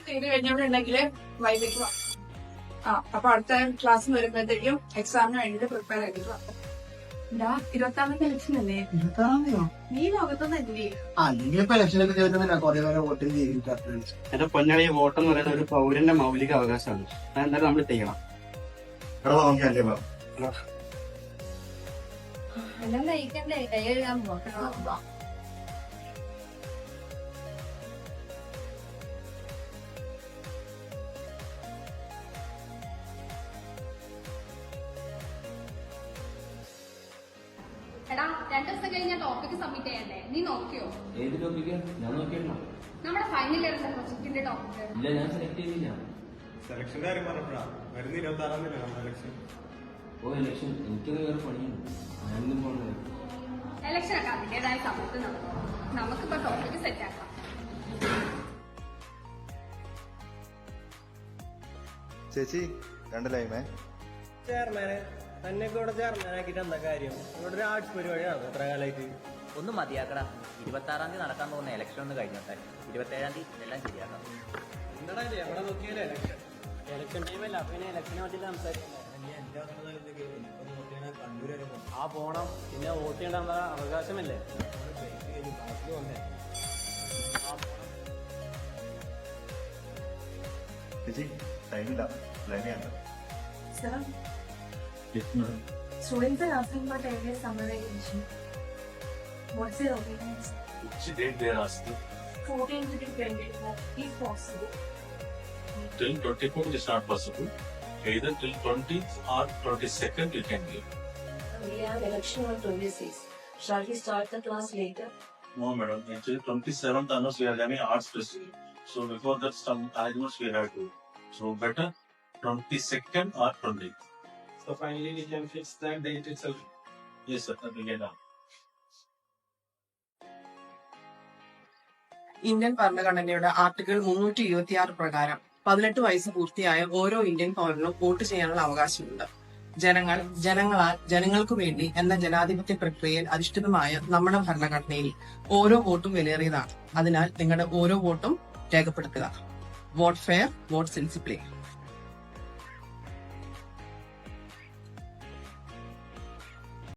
ചെയ്ത് കഴിഞ്ഞിട്ടുണ്ടെങ്കിൽ വൈകിട്ട് വാ. അപ്പൊ അടുത്ത ക്ലാസ് വരുമ്പോഴത്തേക്കും എക്സാമിന് വേണ്ടിട്ട് പ്രിപ്പയർ ആയിട്ട് വാ. 26ാമത്തെ ഇലക്ഷൻ അല്ലേ? 26 നീ ലോകത്തൊന്നല്ലേ? ഇനിയിപ്പോ ഇലക്ഷനൊക്കെ ചോദിച്ചാൽ കുറെ പേരെ വോട്ട് ചെയ്തിട്ട് എന്റെ പൊന്നളി വോട്ടെന്ന് പറയുന്നത് ഒരു പൗരന്റെ മൗലിക അവകാശമാണ്. അതെന്തായാലും നമ്മൾ ചെയ്യണം. എല്ലാം കഴിക്കണ്ടേ? കൈ കഴുകാൻ പോകാം. എടാ 2 ദിവസം കഴിഞ്ഞ ടോപ്പിക് സബ്മിറ്റ് ചെയ്യണ്ടേ? നീ നോക്കിയോ? ഏത് ടോപ്പിക്കാ? ഞാൻ നോക്കിയിട്ടോ. നമ്മുടെ ഫൈനൽ ഇയറിന്റെ പ്രൊജക്ടിന്റെ ടോപ്പിക്. ഇല്ല, ഞാൻ സെലക്ട് ചെയ്തില്ല. സെലക്ഷന്റെ കാര്യം പറഞ്ഞപ്പോഴാ വരുന്ന 26-ാം തീയതി നമ്മുടെ ഇലക്ഷൻ. ഓ ഇലക്ഷൻ, എനിക്കത് വേറെ പണിയുണ്ട്. ഞാനിന്നും പോകണത്. ഇലക്ഷൻ ഒക്കെ അതിന്റേതായ സമയത്ത് നടക്കും. നമുക്കിപ്പോ ടോപ്പിക് സെറ്റ് ആക്കാം. ചേച്ചി 2 ലൈമേ. ചെയർമാനെ തന്നെ ഇവിടെ ചെയർമാനാക്കിട്ട് എന്താ കാര്യം? ഇവിടെ ഒരു ആർട്സ് പരിപാടിയാണ് എത്ര കാലമായിട്ട്. ഒന്ന് മതിയാക്കടാ. 26-ാം തീയതി നടക്കാൻ പോകുന്ന ഇലക്ഷൻ ഒന്ന് കഴിഞ്ഞോട്ടെ. 27-ാം തീയതി എല്ലാം ശരിയാക്കാം. എന്താടാ എവിടെ നോക്കിയാലേ ഇലക്ഷൻ ഇലക്ഷൻ ടൈമല്ല. പിന്നെ ഇലക്ഷനെ പറ്റി സംസാരിക്കുന്നത് പോണം. പിന്നെ വോട്ട് ചെയ്യേണ്ട അവകാശമല്ലേ? ചേച്ചി ടൈമില്ല, ലൈമയാണ്. Sir, students are asking about area summarization. What's your opinion? Which date they are asking? 14 to 20, if possible. Till 24th is not possible. Either till 20th or 22nd you can give. We have election on 26. Shall we start the class later? No, madam. Actually, 27th onwards we are having arts festival. So before that, some arguments we have to. So better 22nd or 20th. So finally we can fix that date itself. Yes, sir. That we get done. Indian ഭരണഘടനയുടെ article 326 പ്രകാരം 18 വയസ്സ് പൂർത്തിയായ ഓരോ Indian പൗരനും vote ചെയ്യാനുള്ള അവകാശമുണ്ട്. ജനങ്ങളാൽ ജനങ്ങൾക്കു വേണ്ടി എന്ന ജനാധിപത്യ പ്രക്രിയയിൽ അധിഷ്ഠിതമായ നമ്മുടെ ഭരണഘടനയിൽ ഓരോ വോട്ടും വിലയേറിയതാണ്. അതിനാൽ നിങ്ങളുടെ ഓരോ വോട്ടും രേഖപ്പെടുത്തുക. Vote fair, vote സെൻസിബിളി.